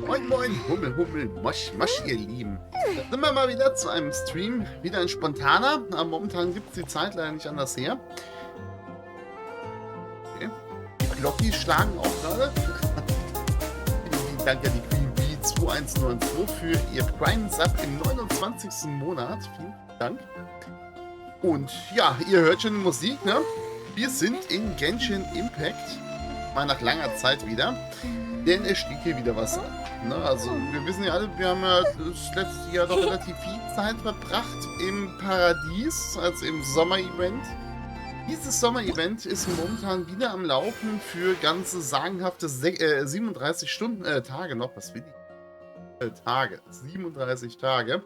Moin moin, Hummel, Hummel, Mosch, Mosch, ihr Lieben. Da sind wir mal wieder zu einem Stream. Wieder ein spontaner, aber momentan gibt es die Zeit leider nicht anders her. Okay. Die Glocki schlagen auch gerade. Vielen Dank an die Queen Bee 2192 für ihr Prime Sub im 29. Monat. Vielen Dank. Und ja, ihr hört schon Musik, ne? Wir sind in Genshin Impact. Mal nach langer Zeit wieder. Denn es steht hier wieder was an. Ne? Also, wir wissen ja alle, wir haben ja das letzte Jahr doch relativ viel Zeit verbracht im Paradies, also im Sommerevent. Dieses Sommerevent ist momentan wieder am Laufen für ganze sagenhafte 37 Stunden, Tage noch. Was will ich? Tage. 37 Tage.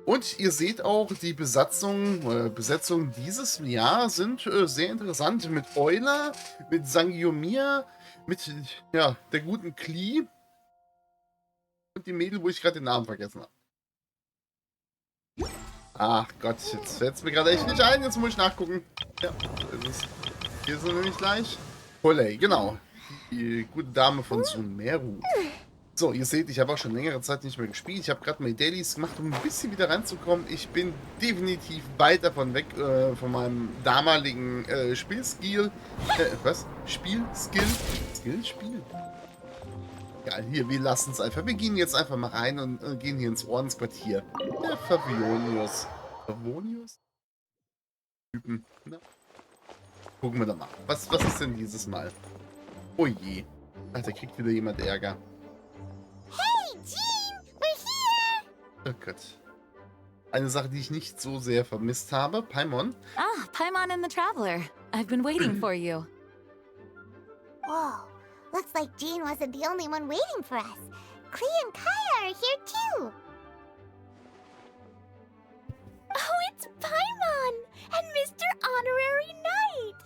Und ihr seht auch, die Besetzung dieses Jahr sind sehr interessant. Mit Eule, mit Sangiomir, mit ja, der guten Klee und die Mädel, wo ich gerade den Namen vergessen habe. Ach Gott, jetzt fällt es mir gerade echt nicht ein. Jetzt muss ich nachgucken. Ja, ist es. Hier sind wir nämlich gleich. Holley, genau. Die gute Dame von Sumeru. So, ihr seht, ich habe auch schon längere Zeit nicht mehr gespielt. Ich habe gerade meine Dailies gemacht, um ein bisschen wieder reinzukommen. Ich bin definitiv weit davon weg, von meinem damaligen Spielskill. Was? Spielskill? Spiel? Ja, hier, wir lassen es einfach. Wir gehen jetzt einfach mal rein und gehen hier ins Ordensquartier. Der Favonius. Favonius? Typen. Na. Gucken wir doch mal. Was ist denn dieses Mal? Oh je. Ach, da kriegt wieder jemand Ärger. Hey, Jean! We're here! Oh Gott. Eine Sache, die ich nicht so sehr vermisst habe. Paimon. Ah, Paimon and the Traveler. I've been waiting for you. Whoa, looks like Jean wasn't the only one waiting for us. Klee and Kaya are here too. Oh, it's Paimon and Mr. Honorary Knight.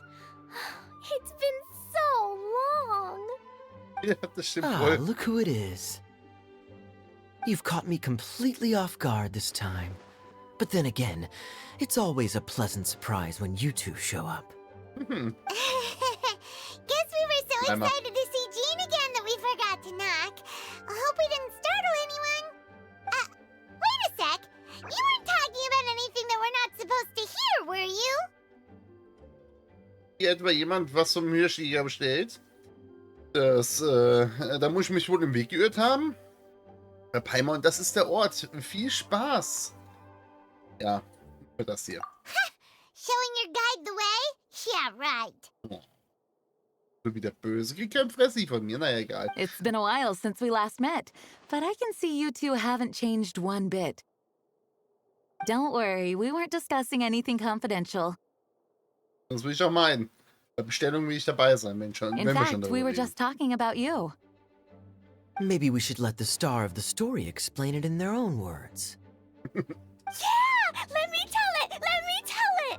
It's been so long. Ja, das stimmt wohl. Look who it is. You've caught me completely off guard this time. But then again, it's always a pleasant surprise when you two show up. Guess we were so excited to see Jean again that we forgot to knock. I hope we didn't startle anyone. Wait a sec. You weren't talking about anything that we're not supposed to hear, were you? Hier etwa jemand was vom Hirschjäger bestellt? Da muss ich mich wohl im Weg geirrt haben. Paimon, das ist der Ort. Viel Spaß. Ja, für das hier. Showing your guide the way? Yeah, right. So wieder böse. Krieg kein Fressi von mir. Naja, egal. It's been a while since we last met, but I can see you two haven't changed one bit. Don't worry, we weren't discussing anything confidential. Das will ich auch meinen. Bei Bestellung will ich dabei sein, wenn In wir schon fact, darüber we were reden. just talking about you. Maybe we should let the star of the story explain it in their own words. Yeah! Let me tell it! Let me tell it!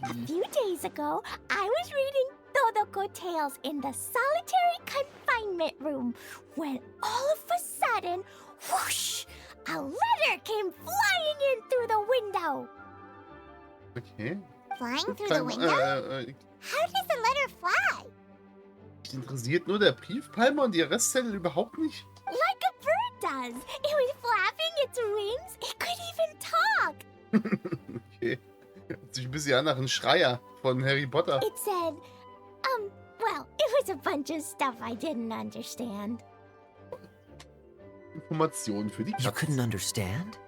A few days ago, I was reading Todoko Tales in the solitary confinement room when all of a sudden, whoosh! A letter came flying in through the window. Okay. Flying through the window? How does a letter fly? Mich interessiert nur der Brief, Paimon, die Restzettel überhaupt nicht. Like a bird does. It was flapping its wings. It could even talk. Okay. Hört sich ein bisschen an nach einem Schreier von Harry Potter. It said, well, it was a bunch of stuff I didn't understand. Informationen für die You Katze. couldn't understand?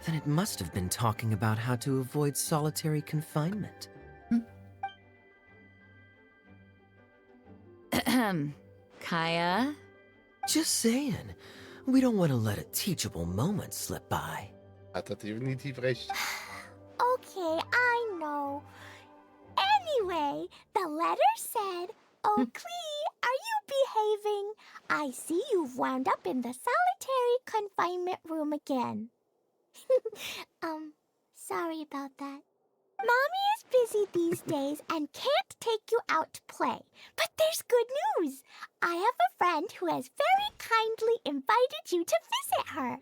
Then it must have been talking about how to avoid solitary confinement. Kaya? Just saying. We don't want to let a teachable moment slip by. Hat er definitiv recht. Okay, I know. Anyway, the letter said, "Oh, Klee, are you behaving? I see you've wound up in the solitary confinement room again." Sorry about that. Mommy is busy these days and can't take you out to play. But there's good news. I have a friend who has very kindly invited you to visit her.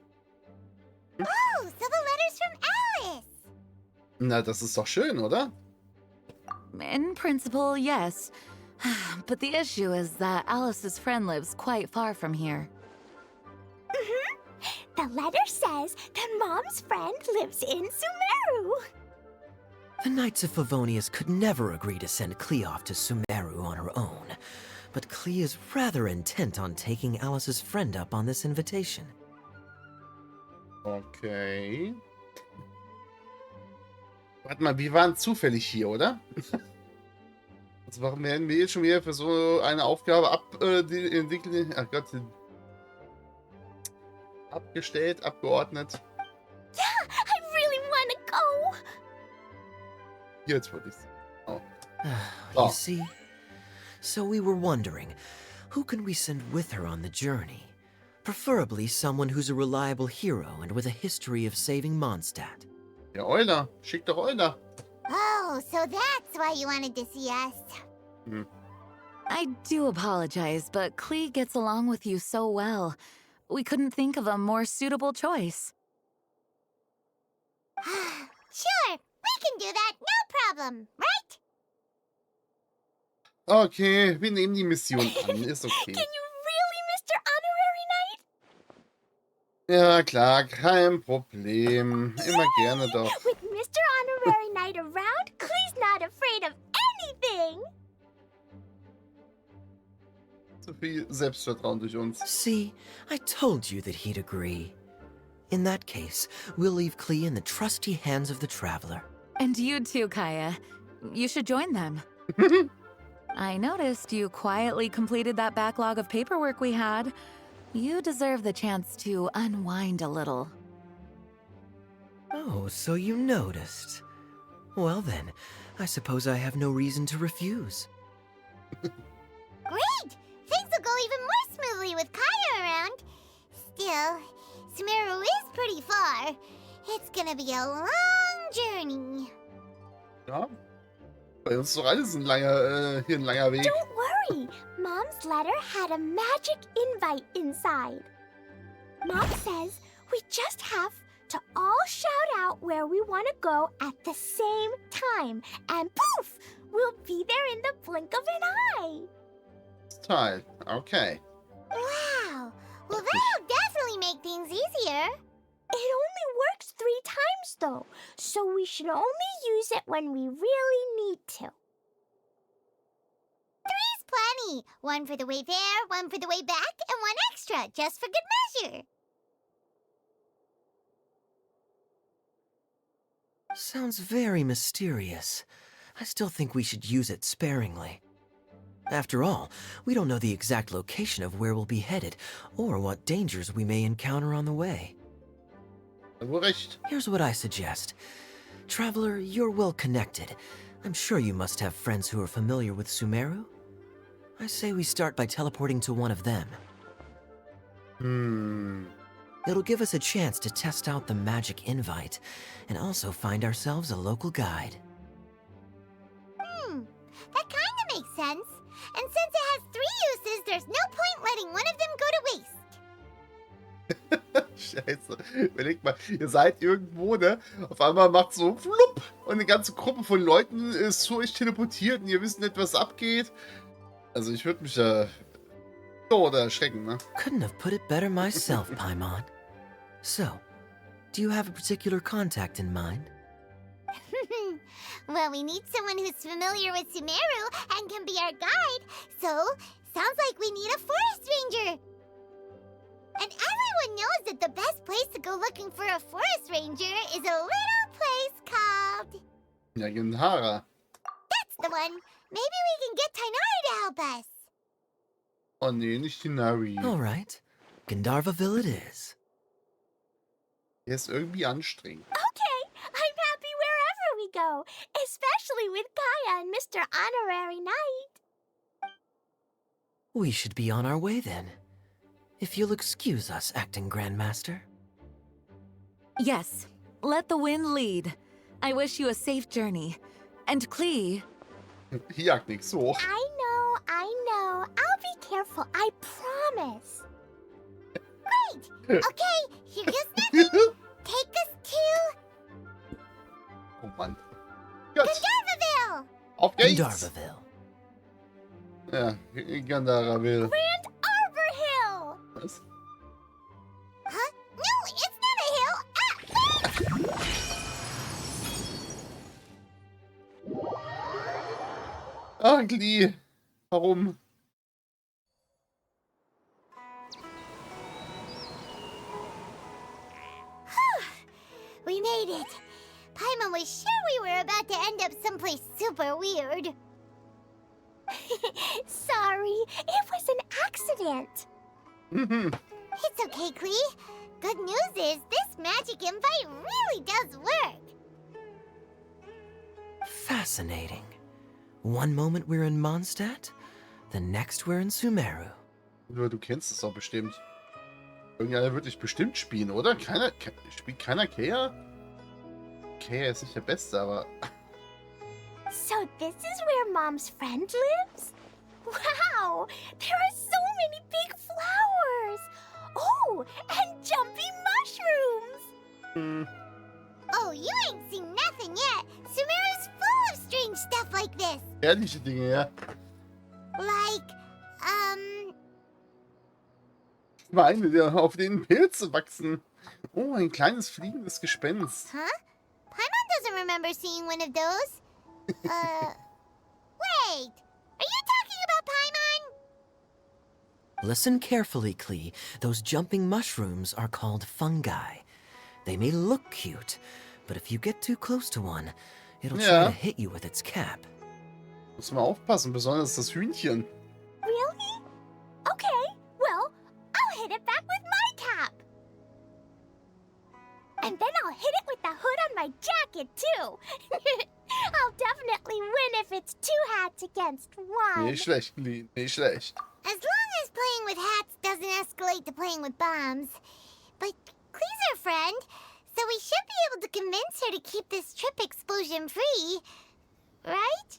Oh, so the letter's from Alice. Na, das ist doch schön, oder? In principle, yes. But the issue is that Alice's friend lives quite far from here. The letter says that Mom's friend lives in Sumeru. The Knights of Favonius could never agree to send Klee off to Sumeru on her own, but Klee is rather intent on taking Alice's friend up on this invitation. Okay. Warte mal, wir waren zufällig hier, oder? Also warum werden wir jetzt schon wieder für so eine Aufgabe abgestellt, abgeordnet? Yeah, I really want to go. Jetzt wollte ich es. Oh. You Oh. see? So we were wondering, who can we send with her on the journey? Preferably someone who's a reliable hero and with a history of saving Mondstadt. Ja, Euler. Schick doch Euler. Oh, so that's why you wanted to see us. I do apologize, but Klee gets along with you so well. We couldn't think of a more suitable choice. Sure, we can do that, no problem, right? Okay, wir nehmen die Mission an. Ist okay. Can you really, Mr. Honorary Knight? Ja, klar, kein Problem. Immer gerne doch. With Mr. Honorary Knight around, Klee's not afraid of anything. So viel Selbstvertrauen durch uns. See, I told you that he'd agree. In that case, we'll leave Klee in the trusty hands of the Traveler. And you too, Kaya. You should join them. I noticed you quietly completed that backlog of paperwork we had. You deserve the chance to unwind a little. Oh, so you noticed. Well then, I suppose I have no reason to refuse. Great! Things will go even more smoothly with Kaya around. Still, Sumeru is pretty far. It's gonna be a long journey. Ja. Bei uns ist doch alles hier ein langer Weg. Don't worry. Mom's letter had a magic invite inside. Mom says we just have to all shout out where we want to go at the same time. And poof! We'll be there in the blink of an eye. Teil. Okay. Wow. Well, that'll definitely make things easier. It only works 3 times, though, so we should only use it when we really need to. 3's plenty. 1 for the way there, 1 for the way back, and 1 extra, just for good measure. Sounds very mysterious. I still think we should use it sparingly. After all, we don't know the exact location of where we'll be headed, or what dangers we may encounter on the way. Wohl recht. Here's what I suggest. Traveler, you're well connected. I'm sure you must have friends who are familiar with Sumeru. I say we start by teleporting to one of them. It'll give us a chance to test out the magic invite, and also find ourselves a local guide. That kind of makes sense. And since it has 3 uses, there's no point letting one of them go to waste. Scheiße. Überlegt mal, ihr seid irgendwo, ne? Auf einmal macht so flupp und eine ganze Gruppe von Leuten ist zu euch teleportiert und ihr wisst nicht, was abgeht. Also ich würde mich da oder erschrecken, ne? Couldn't have put it better myself, Paimon. So, do you have a particular contact in mind? Well, we need someone who's familiar with Sumeru and can be our guide, so sounds like we need a forest ranger. And everyone knows that the best place to go looking for a forest ranger is a little place called... Ja, Genhara. That's the one. Maybe we can get Tainara to help us. Oh nee, nicht die Nari. All right, Gandharvaville it is. Der ist irgendwie anstrengend. Okay, I'm happy wherever we go, especially with Kaya and Mr. Honorary Knight. We should be on our way then. If you'll excuse us, Acting Grandmaster. Yes, let the wind lead. I wish you a safe journey. And Klee, Hier jagt nichts hoch. I know. I'll be careful, I promise. Great. Okay, here's nothing. Take us to Oh Mann. Gott, Gandharvaville. auf geht's. Gandharvaville. Ja, Gandhara will. Grand Arbor Hill. Was? Huh? No, Ach, Glee. Warum? We made it. Paimon was sure we were about to end up someplace super weird. Sorry, it was an accident. It's okay, Klee. Good news is this magic invite really does work. Fascinating. One moment we're in Mondstadt, the next we're in Sumeru. Du kennst es doch bestimmt. Irgendeiner wird dich bestimmt spielen, oder? Spielt keiner Kea? Kea ist nicht der Beste, aber... So this is where Mom's friend lives? Wow, there are so many big flowers. Oh, and jumpy mushrooms. Oh, you ain't seen nothing yet. Sumeru's full of strange stuff like this. Ehrliche Dinge, ja. Like, Weine, auf denen Pilze wachsen. Oh, ein kleines fliegendes Gespenst. Huh? Paimon doesn't remember seeing one of those. Wait! Are you talking about Paimon? Listen carefully, Klee. Those jumping mushrooms are called fungi. They may look cute, but if you get too close to one, it'll try to hit you with its cap. Muss man aufpassen, besonders das Hühnchen. Really? Okay, well, I'll hit it back with my cap. And then I'll hit it with the hood on my jacket, too. I'll definitely win if it's 2 hats against 1. Nicht schlecht, Glee, nicht schlecht. As long as playing with hats doesn't escalate to playing with bombs. But Klee's our friend, so we should be able to convince her to keep this trip explosion-free. Right?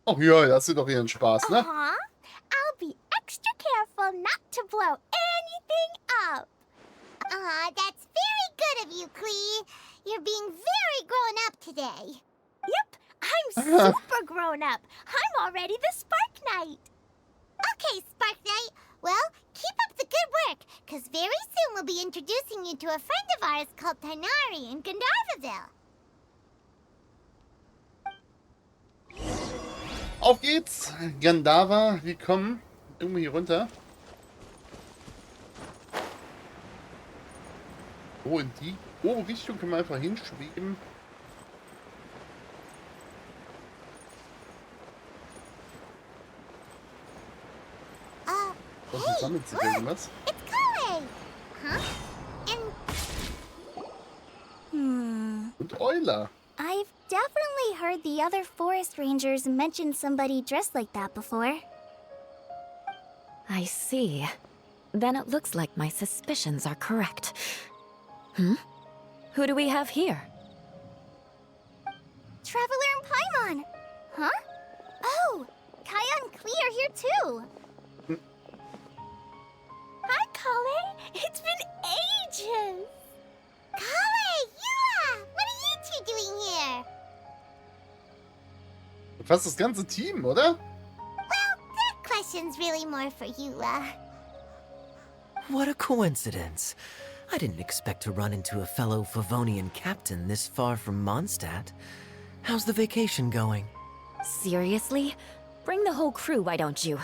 Oh ja, das ist doch ihren Spaß, ne? Uh-huh. I'll be extra careful not to blow anything up. That's very good of you, Klee. You're being very grown up today. Yep, I'm super grown up. I'm already the Spark Knight. Okay, Spark Knight. Well, keep up the good work, because very soon we'll be introducing you to a friend of ours called Tanari in Gandharvaville. Auf geht's! Gandhava, wir kommen irgendwo hier runter. Oh, in die Richtung können wir einfach hinschweben. Was sammelt sich irgendwas? It's calling! Huh? Und Euler. I've definitely heard the other forest rangers mention somebody dressed like that before. I see. Then it looks like my suspicions are correct. Who do we have here? Traveler and Paimon! Huh? Oh! Kaya and Klee are here too! Hi, Kale! It's been ages! Kale! Yula! What are you two doing here? Fast das ganze Team, oder? Well, that question's really more for Yula. What a coincidence. I didn't expect to run into a fellow Favonian captain this far from Mondstadt. How's the vacation going? Seriously? Bring the whole crew, why don't you?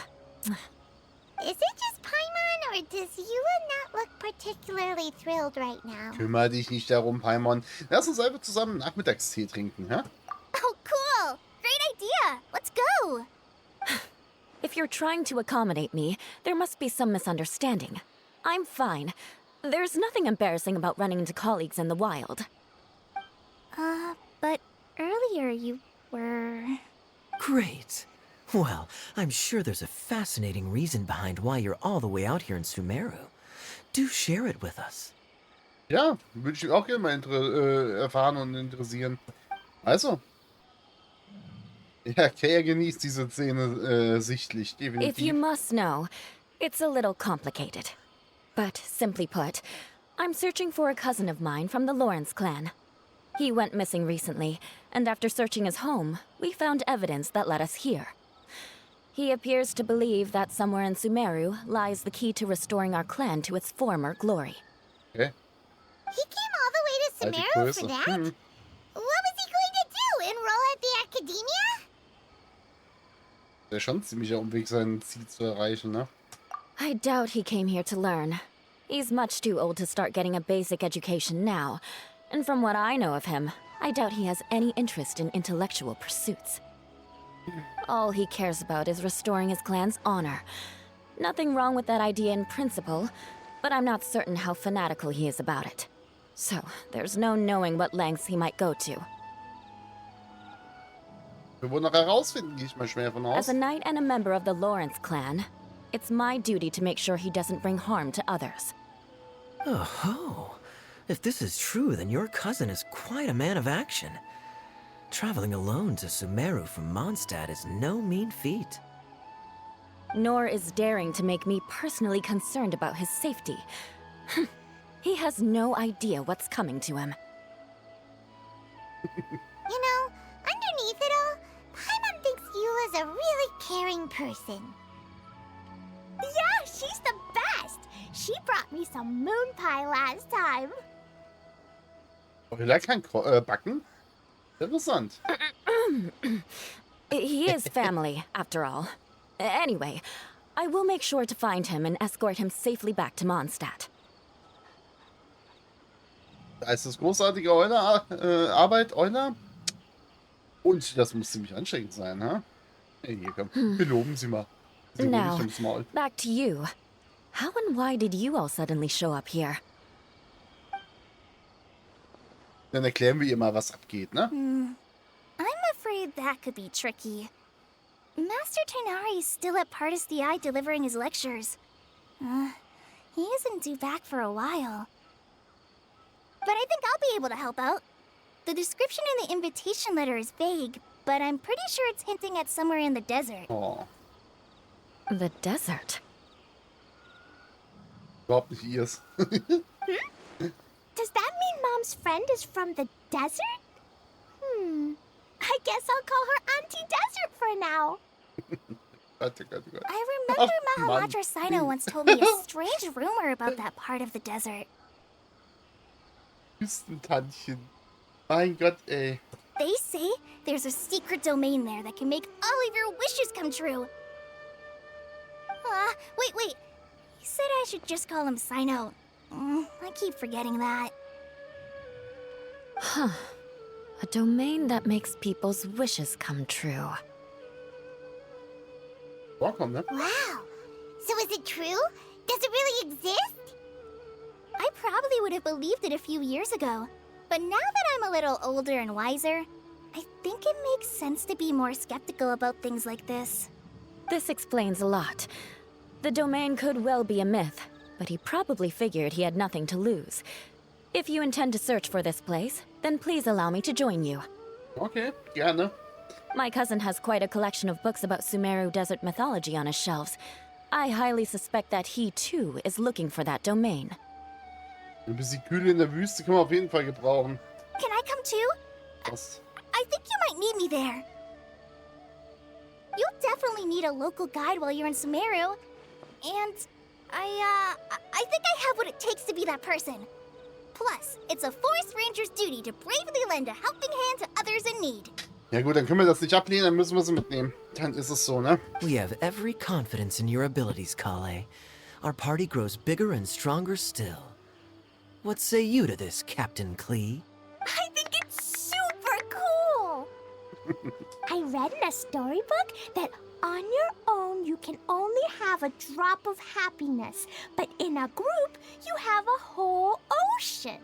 Is it just Paimon, or does Yula not look particularly thrilled right now? Kümmere dich nicht darum, Paimon. Lass uns einfach zusammen Nachmittagstee trinken, hä? Oh, cool! Great idea! Let's go! If you're trying to accommodate me, there must be some misunderstanding. I'm fine. There's nothing embarrassing about running into colleagues in the wild. But earlier you were... Great. Well, I'm sure there's a fascinating reason behind why you're all the way out here in Sumeru. Do share it with us. Ja, würde ich auch gerne mal erfahren und interessieren. Also. Ja, Kaya genießt diese Szene sichtlich, definitiv. If you must know, it's a little complicated. But simply put, I'm searching for a cousin of mine from the Lawrence clan. He went missing recently, and after searching his home, we found evidence that led us here. He appears to believe that somewhere in Sumeru lies the key to restoring our clan to its former glory. Okay. He came all the way to Sumeru for that? What was he going to do? Enroll at the academia? Der schon ziemlicher Umweg, sein Ziel zu erreichen, ne? I doubt he came here to learn. He's much too old to start getting a basic education now. And from what I know of him, I doubt he has any interest in intellectual pursuits. All he cares about is restoring his clan's honor. Nothing wrong with that idea in principle, but I'm not certain how fanatical he is about it. So, there's no knowing what lengths he might go to. Wir wollen noch herausfinden, gehe ich mal schwer von aus. As a knight and a member of the Lawrence clan, it's my duty to make sure he doesn't bring harm to others. Oh, if this is true, then your cousin is quite a man of action. Traveling alone to Sumeru from Mondstadt is no mean feat. Nor is daring to make me personally concerned about his safety. He has no idea what's coming to him. You know, underneath it all, Paimon thinks Eula's a really caring person. Yeah, she's the best! She brought me some moon pie last time. Euler kann backen? Interessant. He is family, after all. Anyway, I will make sure to find him and escort him safely back to Mondstadt. Da ist das großartige Arbeit, Euler. Und das muss ziemlich anstrengend sein, ha? Hey, hier, komm. Beloben Sie mal. Sie holen Now, mich ums Maul. back to you. How and why did you all suddenly show up here? Dann erklären wir ihr mal, was abgeht, ne? I'm afraid that could be tricky. Master Tighnari is still at Partis the Eye delivering his lectures. He isn't due back for a while. But I think I'll be able to help out. The description in the invitation letter is vague, but I'm pretty sure it's hinting at somewhere in the desert. Oh, The desert? überhaupt nicht ihrs. Does that mean Mom's friend is from the desert? I guess I'll call her Auntie Desert for now. Gott, Gott, Gott. I remember Oh, Mann. Mahamatra Sino once told me a strange rumor about that part of the desert. Wüstentantchen. Mein Gott, ey. They say there's a secret domain there that can make all of your wishes come true. Wait. He said I should just call him Sino. I keep forgetting that. Huh. A domain that makes people's wishes come true. Vorkommen, ne? Wow. So is it true? Does it really exist? I probably would have believed it a few years ago. But now that I'm a little older and wiser, I think it makes sense to be more skeptical about things like this. This explains a lot. The domain could well be a myth, but he probably figured he had nothing to lose. If you intend to search for this place, then please allow me to join you. Okay, gerne. My cousin has quite a collection of books about Sumeru desert mythology on his shelves. I highly suspect that he, too, is looking for that domain. Ein bisschen Kühle in der Wüste können wir auf jeden Fall gebrauchen. Can I come too? Was? I think you might need me there. You'll definitely need a local guide while you're in Sumeru. And I think I have what it takes to be that person. Plus, it's a forest ranger's duty to bravely lend a helping hand to others in need. Ja gut, dann können wir das nicht ablehnen, dann müssen wir sie mitnehmen. Dann ist es so, ne? We have every confidence in your abilities, Kale. Our party grows bigger and stronger still. What say you to this, Captain Klee? I think it's super cool! I read in a storybook that on your own you can only have a drop of happiness, but in a group you have a whole ocean.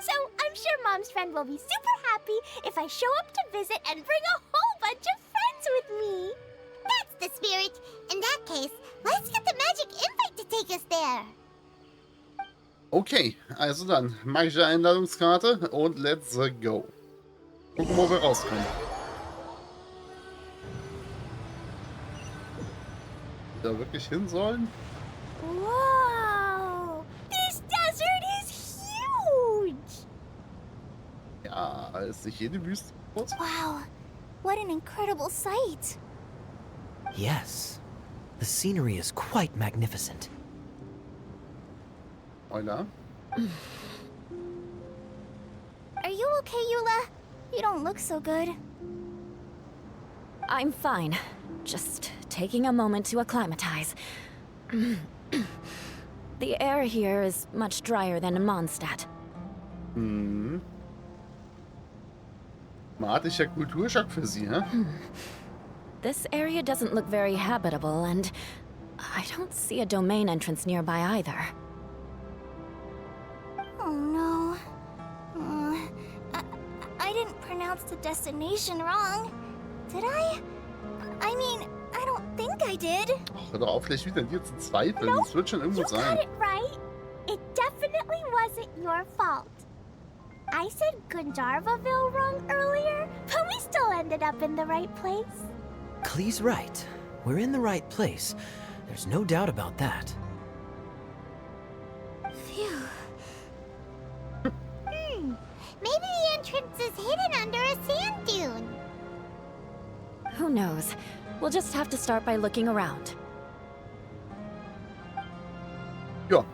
So I'm sure Mom's friend will be super happy if I show up to visit and bring a whole bunch of friends with me. That's the spirit. In that case, let's get the magic invite to take us there. Okay, also dann, magische Einladungskarte und let's go. Gucken, wo wir rauskommen. Da wirklich hin sollen? Whoa! This desert is huge! Ja, ist nicht jede Wüste groß? Wow, what an incredible sight! Yes. The scenery is quite magnificent. Euler? Are you okay, Eula? You don't look so good. I'm fine. Just taking a moment to acclimatize. The air here is much drier than in Mondstadt. Hm. Dramatischer Kulturschock für sie, hä? This area doesn't look very habitable, and I don't see a domain entrance nearby either. Oh no. I didn't pronounce the destination wrong. Did I? I mean, I don't think I did. Ach, hör doch auf, gleich wieder an dir zu zweifeln. Das wird schon irgendwo You sein. got it right. It definitely wasn't your fault. I said Gundarvaville wrong earlier, but we still ended up in the right place. Klee's right. We're in the right place. There's no doubt about that. Phew. Maybe the entrance is hidden under a sand dune. Who knows? We'll just have to start by looking around. Ja.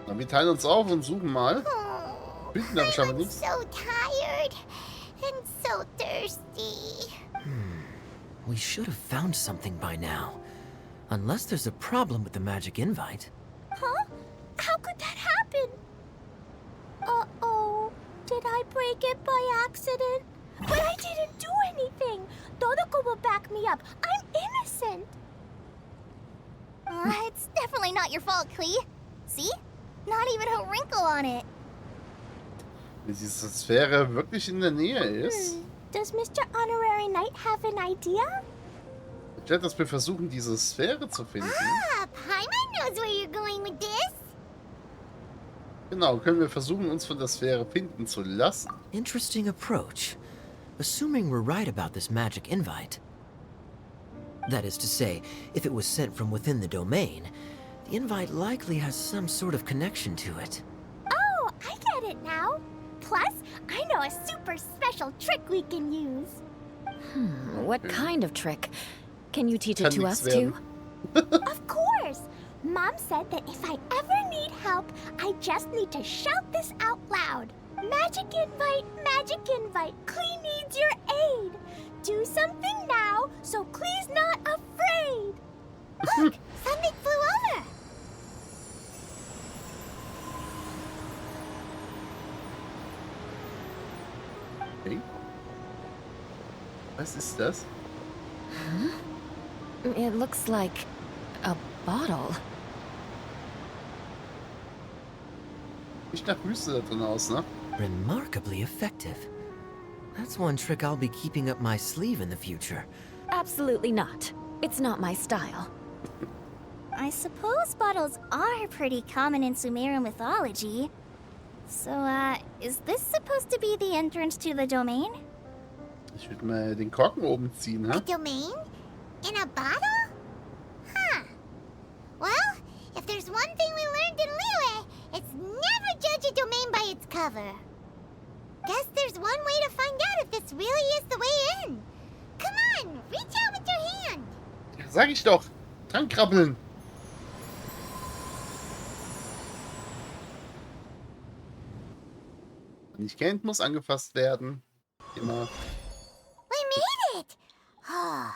Na, wir teilen uns auf und suchen mal. Oh, Finden aber scheinbar I'm nichts. so tired and so thirsty. We should have found something by now. Unless there's a problem with the magic invite. Huh? How could that happen? Uh-oh. Did I break it by accident? But I didn't do anything. Todoko will back me up. I'm innocent. It's definitely not your fault, Klee. See? Not even a wrinkle on it. Wie diese Sphäre wirklich in der Nähe ist. Does Mr. Honorary Knight have an idea? Ich werde, dass wir versuchen, diese Sphäre zu finden. Paimon knows where you're going with this. Genau, können wir versuchen, uns von der Sphäre finden zu lassen. Interesting approach. Assuming we're right about this magic invite. That is to say, if it was sent from within the domain, the invite likely has some sort of connection to it. Oh, I get it now. Plus, I know a super special trick we can use. What kind of trick? Can you teach it Kann to nix us too? werden. Of course. Mom said that if I ever need help, I just need to shout this out loud. Magic invite, Klee needs your aid. Do something now so Klee's not afraid. Look, something flew over. Okay. Was ist das? It looks like a bottle. Nicht nach Wüste da drin aus, ne? Remarkably effective. That's one trick I'll be keeping up my sleeve in the future. Absolutely not. It's not my style. I suppose bottles are pretty common in Sumerian mythology. So, is this supposed to be the entrance to the domain? Ich würde mal den Korken oben ziehen, A hä? domain? In a bottle? Huh. Well, if there's one thing we learned in Liyue, it's never judge a domain by its cover. Guess there's one way to find out if this really is the way in. Come on, reach out with your hand. Ja, sag ich doch. Dran krabbeln. Wer nicht kennt, muss angefasst werden. Immer. We made it! Oh,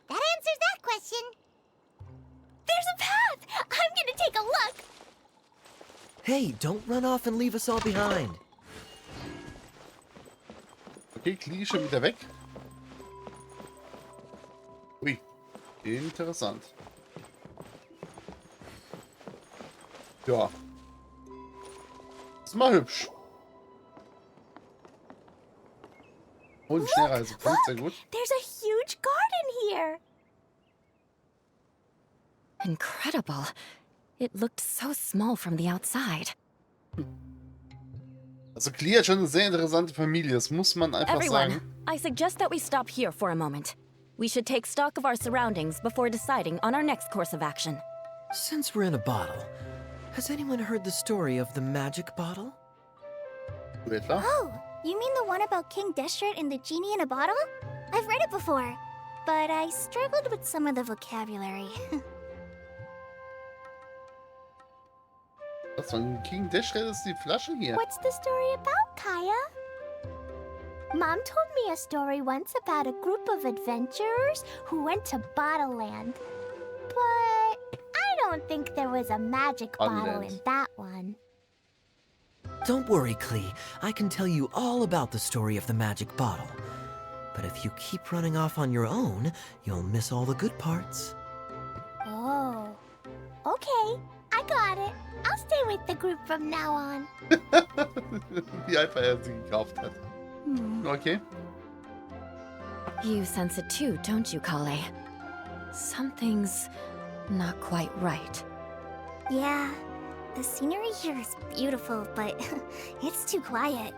that answers that question. There's a path! I'm gonna take a look! Hey, don't run off and leave us all behind. Okay, Klee schon wieder weg. Ui, interessant. Ja. Ist mal hübsch. Und Schnellreisepunkt, sehr gut. There's a huge garden here! Incredible. It looked so small from the outside. Also Klee hat schon eine sehr interessante Familie, das muss man einfach Everyone, sagen. I suggest that we stop here for a moment. We should take stock of our surroundings before deciding on our next course of action. Since we're in a bottle, has anyone heard the story of the magic bottle? Du etwa? Oh, you mean the one about King Deshret and the genie in a bottle? I've read it before, but I struggled with some of the vocabulary. Was von King Deshret ist die Flasche hier? What's the story about, Kaya? Mom told me a story once about a group of adventurers who went to Bottle Land. But I don't think there was a magic bottle in that one. Don't worry, Klee. I can tell you all about the story of the magic bottle. But if you keep running off on your own, you'll miss all the good parts. Oh. Okay, I got it. I'll stay with the group from now on. Wie einfach er sie gekauft hat. Okay. You sense it too, don't you, Kale? Something's not quite right. Yeah, the scenery here is beautiful, but it's too quiet.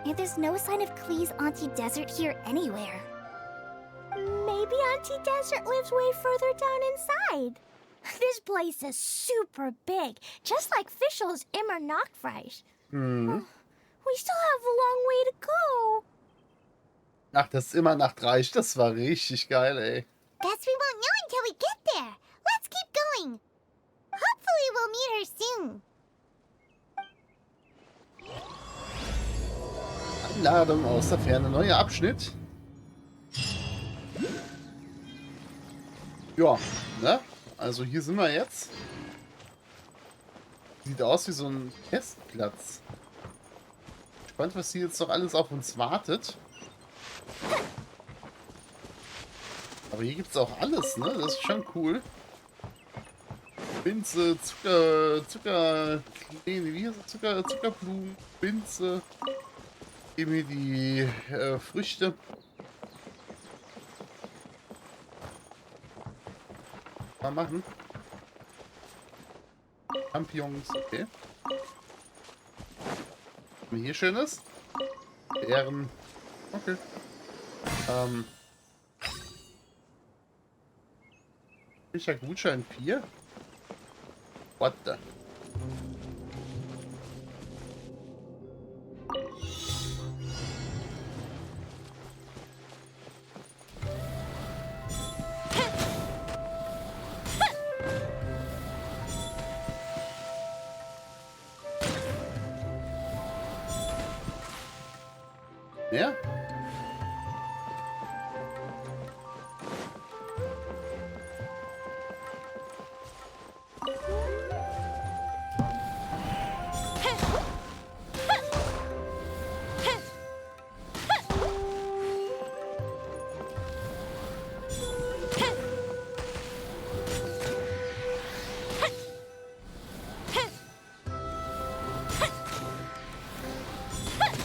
And there's no sign of Klee's Auntie Desert here anywhere. Maybe Auntie Desert lives way further down inside. This place is super big, just like Fischl's immer Nachfreich. We still have a long way to go. Ach, das ist immer Nacht reicht. Das war richtig geil, ey. Guess we won't know until we get there. Let's keep going. Hopefully we'll meet her soon. Einladung aus der Ferne. Neuer Abschnitt. Ja, ne? Also hier sind wir jetzt. Sieht aus wie so ein Testplatz. Spannend, was hier jetzt noch alles auf uns wartet. Aber hier gibt es auch alles, ne? Das ist schon cool. Minze, Zucker, wie heißt das? Zuckerblumen, Minze. Eben hier die Früchte. Mal machen. Champignons, okay. Was haben wir hier Schönes? Beeren. Okay. Welcher Gutschein 4? What the? Ja?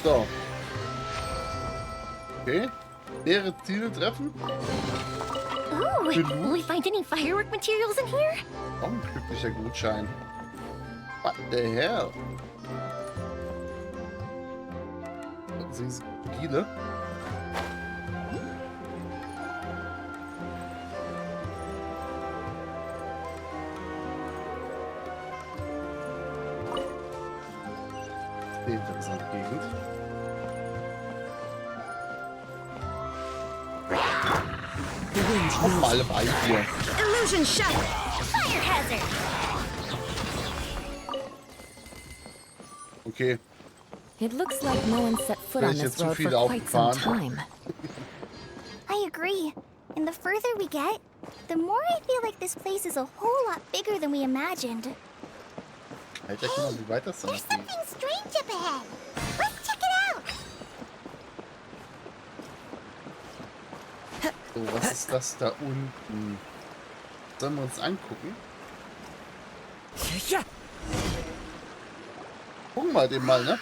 So. Okay. Leere Ziele treffen. Oh, will we find any firework materials in here? Unglücklicher Gutschein. What the hell? Was sind diese Krokodile? Sehr interessante Gegend. Kommen alle bei hier. Illusion shut. Fire hazard. Okay. It looks like no one set foot on Vielleicht this jetzt zu road viele for quite some aufgefahren. time. I agree. And the further we get, the more I feel like this place is a whole lot bigger than we imagined. Alter, guck mal, wie weit das dann There's noch geht. something strange up ahead. Let's check it out. So, was ist das da unten? Sollen wir uns angucken? Gucken wir den mal, ne?